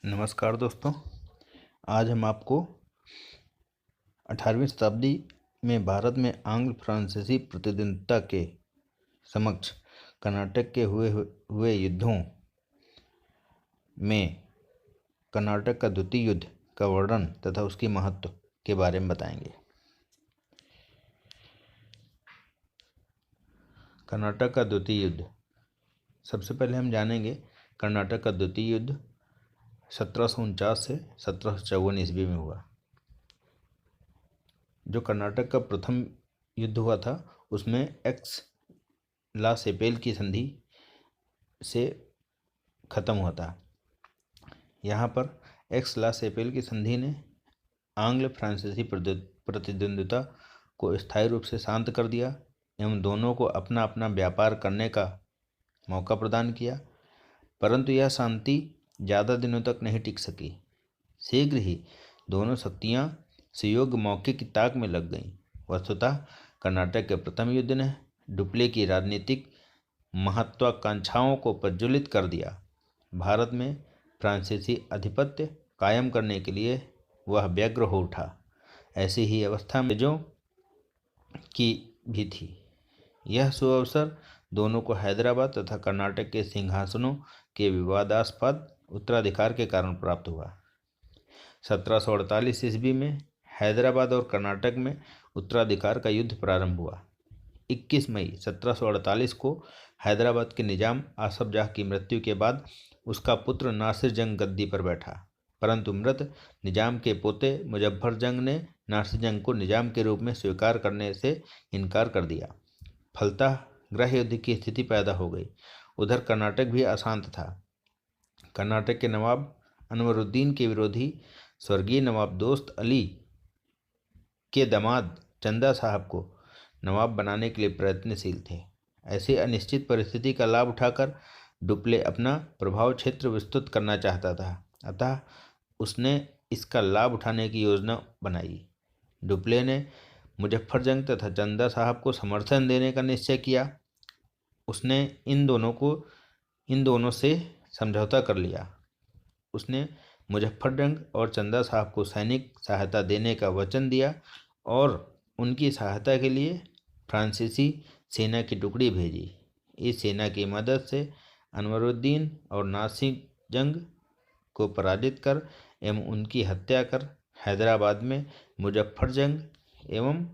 नमस्कार दोस्तों। आज हम आपको 18वीं शताब्दी में भारत में आंग्ल फ्रांसीसी प्रतिद्वंद्विता के समक्ष कर्नाटक के हुए युद्धों में कर्नाटक का द्वितीय युद्ध का वर्णन तथा उसकी महत्व के बारे में बताएंगे। कर्नाटक का द्वितीय युद्ध। सबसे पहले हम जानेंगे कर्नाटक का द्वितीय युद्ध 1749 से 1754 ईस्वी में हुआ। जो कर्नाटक का प्रथम युद्ध हुआ था उसमें एक्स ला सेपेल की संधि से खत्म हुआ था। यहाँ पर एक्स ला सेपेल की संधि ने आंग्ल फ्रांसीसी प्रतिद्वंद्विता को स्थायी रूप से शांत कर दिया एवं दोनों को अपना अपना व्यापार करने का मौका प्रदान किया, परंतु यह शांति ज़्यादा दिनों तक नहीं टिक सकी। शीघ्र ही दोनों शक्तियाँ सुयोग्य मौके की ताक में लग गईं। वस्तुतः कर्नाटक के प्रथम युद्ध ने डुप्ले की राजनीतिक महत्वाकांक्षाओं को प्रज्वलित कर दिया। भारत में फ्रांसीसी आधिपत्य कायम करने के लिए वह व्यग्र हो उठा। ऐसी ही अवस्था में अंग्रेजों की भी थी। यह सुअवसर दोनों को हैदराबाद तथा कर्नाटक के सिंहासनों के विवादास्पद उत्तराधिकार के कारण प्राप्त हुआ। 1748 ईस्वी में हैदराबाद और कर्नाटक में उत्तराधिकार का युद्ध प्रारंभ हुआ। 21 मई 1748 को हैदराबाद के निजाम आसफ जाह की मृत्यु के बाद उसका पुत्र नासिर जंग गद्दी पर बैठा, परंतु मृत निजाम के पोते मुजफ्फर जंग ने नासिर जंग को निजाम के रूप में स्वीकार करने से इनकार कर दिया। फलतः गृह युद्ध की स्थिति पैदा हो गई। उधर कर्नाटक भी अशांत था। कर्नाटक के नवाब अनवरुद्दीन के विरोधी स्वर्गीय नवाब दोस्त अली के दामाद चंदा साहब को नवाब बनाने के लिए प्रयत्नशील थे। ऐसी अनिश्चित परिस्थिति का लाभ उठाकर डुप्ले अपना प्रभाव क्षेत्र विस्तृत करना चाहता था, अतः उसने इसका लाभ उठाने की योजना बनाई। डुप्ले ने मुजफ्फरजंग तथा चंदा साहब को समर्थन देने का निश्चय किया। उसने इन दोनों से समझौता कर लिया। उसने मुजफ्फरजंग और चंदा साहब को सैनिक सहायता देने का वचन दिया और उनकी सहायता के लिए फ्रांसीसी सेना की टुकड़ी भेजी। इस सेना की मदद से अनवरुद्दीन और नासिर जंग को पराजित कर एवं उनकी हत्या कर हैदराबाद में मुजफ्फरजंग एवं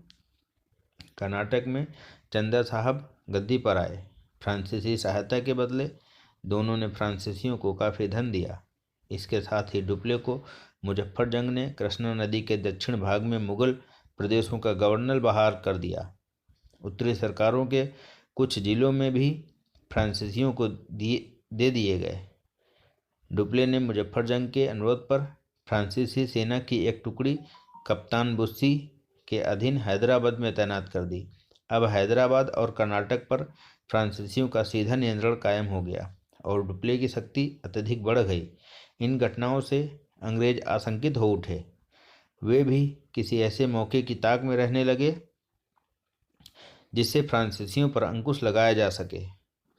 कर्नाटक में चंदा साहब गद्दी पर आए। फ्रांसीसी सहायता के बदले दोनों ने फ्रांसीसियों को काफ़ी धन दिया। इसके साथ ही डुप्ले को मुजफ्फरजंग ने कृष्णा नदी के दक्षिण भाग में मुगल प्रदेशों का गवर्नर बहाल कर दिया। उत्तरी सरकारों के कुछ जिलों में भी फ्रांसीसियों को दे दिए गए। डुप्ले ने मुजफ्फरजंग के अनुरोध पर फ्रांसीसी सेना की एक टुकड़ी कप्तान बुस्सी के अधीन हैदराबाद में तैनात कर दी। अब हैदराबाद और कर्नाटक पर फ्रांसीसियों का सीधा नियंत्रण कायम हो गया और डुप्ले की शक्ति अत्यधिक बढ़ गई। इन घटनाओं से अंग्रेज आशंकित हो उठे। वे भी किसी ऐसे मौके की ताक में रहने लगे जिससे फ्रांसीसियों पर अंकुश लगाया जा सके।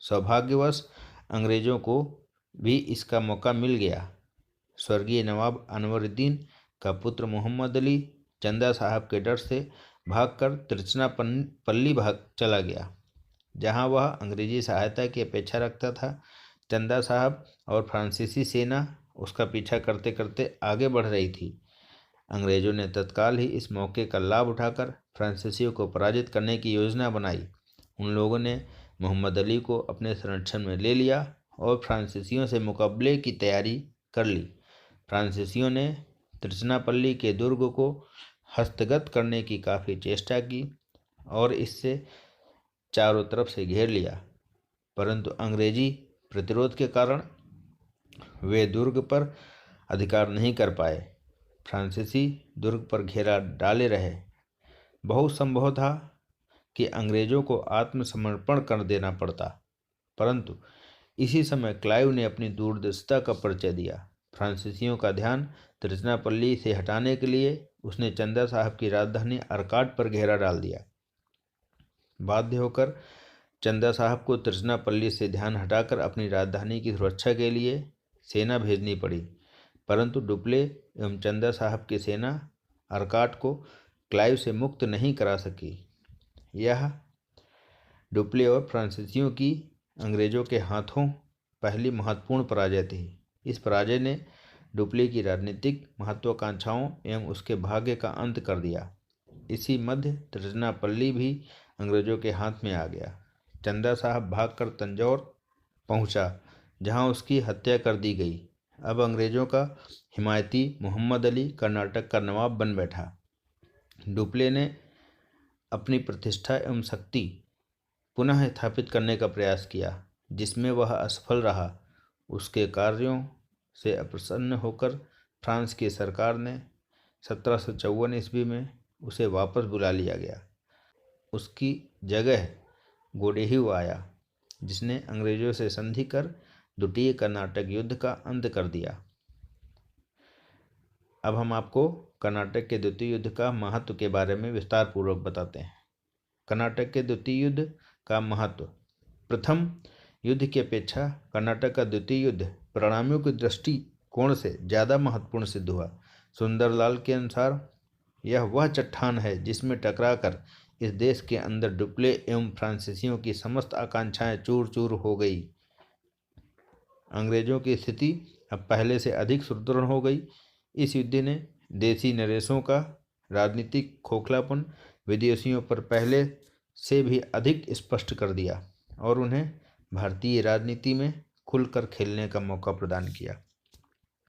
सौभाग्यवश अंग्रेजों को भी इसका मौका मिल गया। स्वर्गीय नवाब अनवरुद्दीन का पुत्र मोहम्मद अली चंदा साहब के डर से भागकर तिरुचिरापल्ली भाग चला गया, जहां वह अंग्रेजी सहायता की अपेक्षा रखता था। चंदा साहब और फ्रांसीसी सेना उसका पीछा करते करते आगे बढ़ रही थी। अंग्रेजों ने तत्काल ही इस मौके का लाभ उठाकर फ्रांसीसियों को पराजित करने की योजना बनाई। उन लोगों ने मोहम्मद अली को अपने संरक्षण में ले लिया और फ्रांसीसियों से मुकाबले की तैयारी कर ली। फ्रांसीसियों ने तिरुचिरापल्ली के दुर्ग को हस्तगत करने की काफ़ी चेष्टा की और इससे चारों तरफ से घेर लिया, परंतु अंग्रेजी प्रतिरोध के कारण वे दुर्ग पर अधिकार नहीं कर पाए। फ्रांसीसी दुर्ग पर घेरा डाले रहे। बहुत संभव था कि अंग्रेजों को आत्मसमर्पण कर देना पड़ता, परंतु इसी समय क्लाइव ने अपनी दूरदर्शिता का परिचय दिया। फ्रांसीसियों का ध्यान तिरुचिरापल्ली से हटाने के लिए उसने चंदा साहब की राजधानी अर्काट पर घेरा डाल दिया। बाध्य होकर चंदा साहब को तिरुचिरापल्ली से ध्यान हटाकर अपनी राजधानी की सुरक्षा के लिए सेना भेजनी पड़ी। परंतु डुप्ले एवं चंदा साहब की सेना आर्काट को क्लाइव से मुक्त नहीं करा सकी। यह डुप्ले और फ्रांसीसियों की अंग्रेजों के हाथों पहली महत्वपूर्ण पराजय थी। इस पराजय ने डुप्ले की राजनीतिक महत्वाकांक्षाओं एवं उसके भाग्य का अंत कर दिया। इसी मध्य तिरुचिरापल्ली भी अंग्रेजों के हाथ में आ गया। चंदा साहब भागकर तंजौर पहुंचा, जहां उसकी हत्या कर दी गई। अब अंग्रेजों का हिमायती मोहम्मद अली कर्नाटक का नवाब बन बैठा। डुप्ले ने अपनी प्रतिष्ठा एवं शक्ति पुनः स्थापित करने का प्रयास किया, जिसमें वह असफल रहा। उसके कार्यों से अप्रसन्न होकर फ्रांस की सरकार ने 1754 ईस्वी में उसे वापस बुला लिया गया। उसकी जगह गोडेहू आया, जिसने अंग्रेजों से संधि कर द्वितीय कर्नाटक युद्ध का अंत कर दिया। अब हम आपको कर्नाटक के द्वितीय युद्ध का महत्व के बारे में विस्तार पूर्वक बताते हैं। कर्नाटक के द्वितीय युद्ध का महत्व। प्रथम युद्ध की अपेक्षा कर्नाटक का द्वितीय युद्ध परिणामियों की दृष्टिकोण से ज़्यादा महत्वपूर्ण सिद्ध हुआ। सुंदरलाल के अनुसार यह वह चट्टान है जिसमें टकराकर इस देश के अंदर डुप्ले एवं फ्रांसीसियों की समस्त आकांक्षाएं चूर चूर हो गई। अंग्रेजों की स्थिति अब पहले से अधिक सुदृढ़ हो गई। इस युद्ध ने देसी नरेशों का राजनीतिक खोखलापन विदेशियों पर पहले से भी अधिक स्पष्ट कर दिया और उन्हें भारतीय राजनीति में खुलकर खेलने का मौका प्रदान किया।